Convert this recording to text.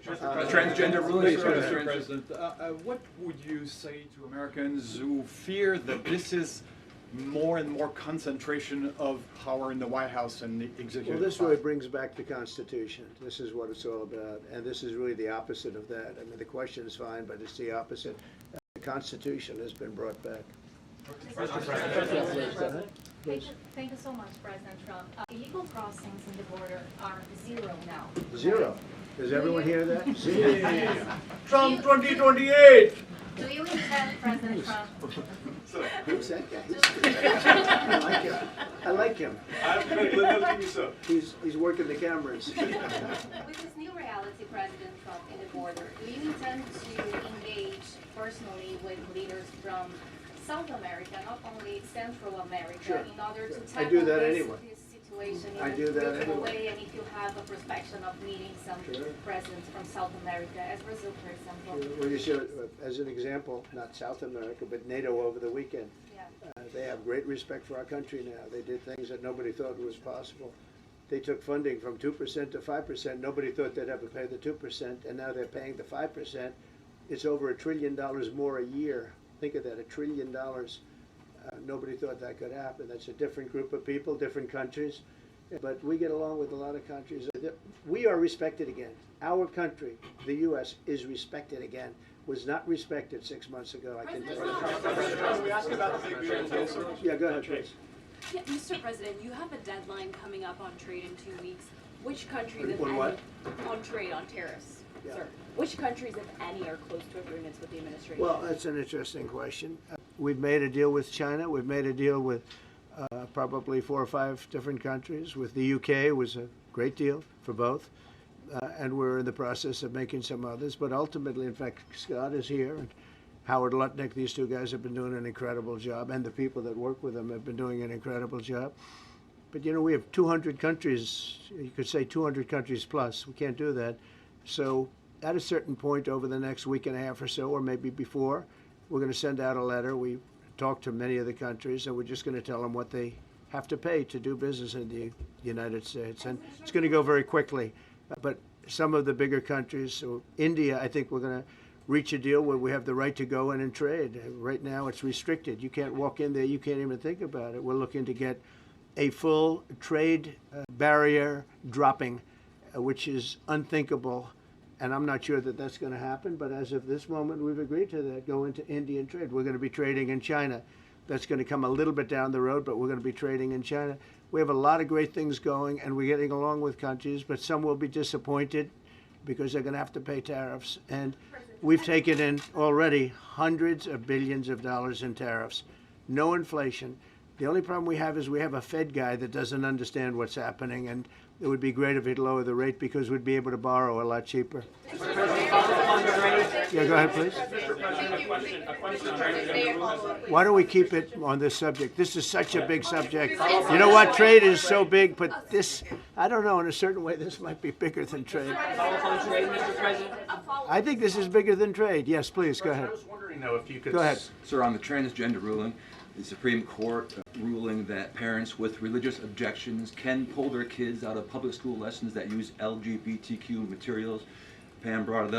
Transgender ruling. Mr. President, what would you say to Americans who fear that this is more and more concentration of power in the White House and the executive? Well, this really brings back the Constitution. This is what it's all about, and this is really the opposite of that. I mean, the question is fine, but it's the opposite. The Constitution has been brought back. Thank you so much, President Trump. Illegal crossings in the border are 0 now. 0. Does everyone hear that? 0. Trump 2028! Do you intend, President Trump? Who's that guy? I like him. He's working the cameras. With this new reality, President Trump, in the border, do you intend to engage personally with leaders from South America, not only Central America, Sure. in order to I tackle do that anyway. this situation I in do a that regional anyway. way, and if you have a perspective of meeting some Sure. presidents from South America, as Brazil, for example? Well, you see, as an example, not South America, but NATO over the weekend. Yeah. They have great respect for our country now. They did things that nobody thought was possible. They took funding from 2% to 5%. Nobody thought they'd ever pay the 2%, and now they're paying the 5%. It's over $1 trillion more a year. Think of that, $1 trillion. Nobody thought that could happen. That's a different group of people, different countries. But we get along with a lot of countries. We are respected again. Our country, the U.S., is respected again. Was not respected 6 months ago, I can tell you. We asked about the big beautiful. Yeah, go ahead, please. Yeah, Mr. President, you have a deadline coming up on trade in 2 weeks. Which countries, if On any, what? on trade, on tariffs, Yeah. sir? Which countries, if any, are close to agreements with the administration? Well, that's an interesting question. We've made a deal with China. We've made a deal with probably 4 or 5 different countries. With the UK, it was a great deal for both. And we're in the process of making some others. But ultimately, in fact, Scott is here, and Howard Lutnick, these 2 guys have been doing an incredible job, and the people that work with them have been doing an incredible job. But, you know, we have 200 countries, you could say 200 countries plus. We can't do that. So at a certain point over the next week and a half or so, or maybe before, we're going to send out a letter. We talked to many of the countries, and we're just going to tell them what they have to pay to do business in the United States. And it's going to go very quickly. But some of the bigger countries, so India, I think we're going to reach a deal where we have the right to go in and trade. Right now it's restricted. You can't walk in there. You can't even think about it. We're looking to get a full trade barrier dropping, which is unthinkable. And I'm not sure that that's going to happen. But as of this moment, we've agreed to that, go into Indian trade. We're going to be trading in China. That's going to come a little bit down the road, but we're going to be trading in China. We have a lot of great things going, and we're getting along with countries, but some will be disappointed because they're going to have to pay tariffs. And we've taken in already hundreds of billions of dollars in tariffs. No inflation. The only problem we have is we have a Fed guy that doesn't understand what's happening, and it would be great if he'd lower the rate because we'd be able to borrow a lot cheaper. Yeah, go ahead, please. Why don't we keep it on this subject? This is such a big subject. You know what? Trade is so big, but this, I don't know, in a certain way, this might be bigger than trade. I think this is bigger than trade. Yes, please, go ahead. I was wondering, though, if you could... Go ahead. Sir, on the transgender ruling, the Supreme Court ruling that parents with religious objections can pull their kids out of public school lessons that use LGBTQ materials. Pam brought it up.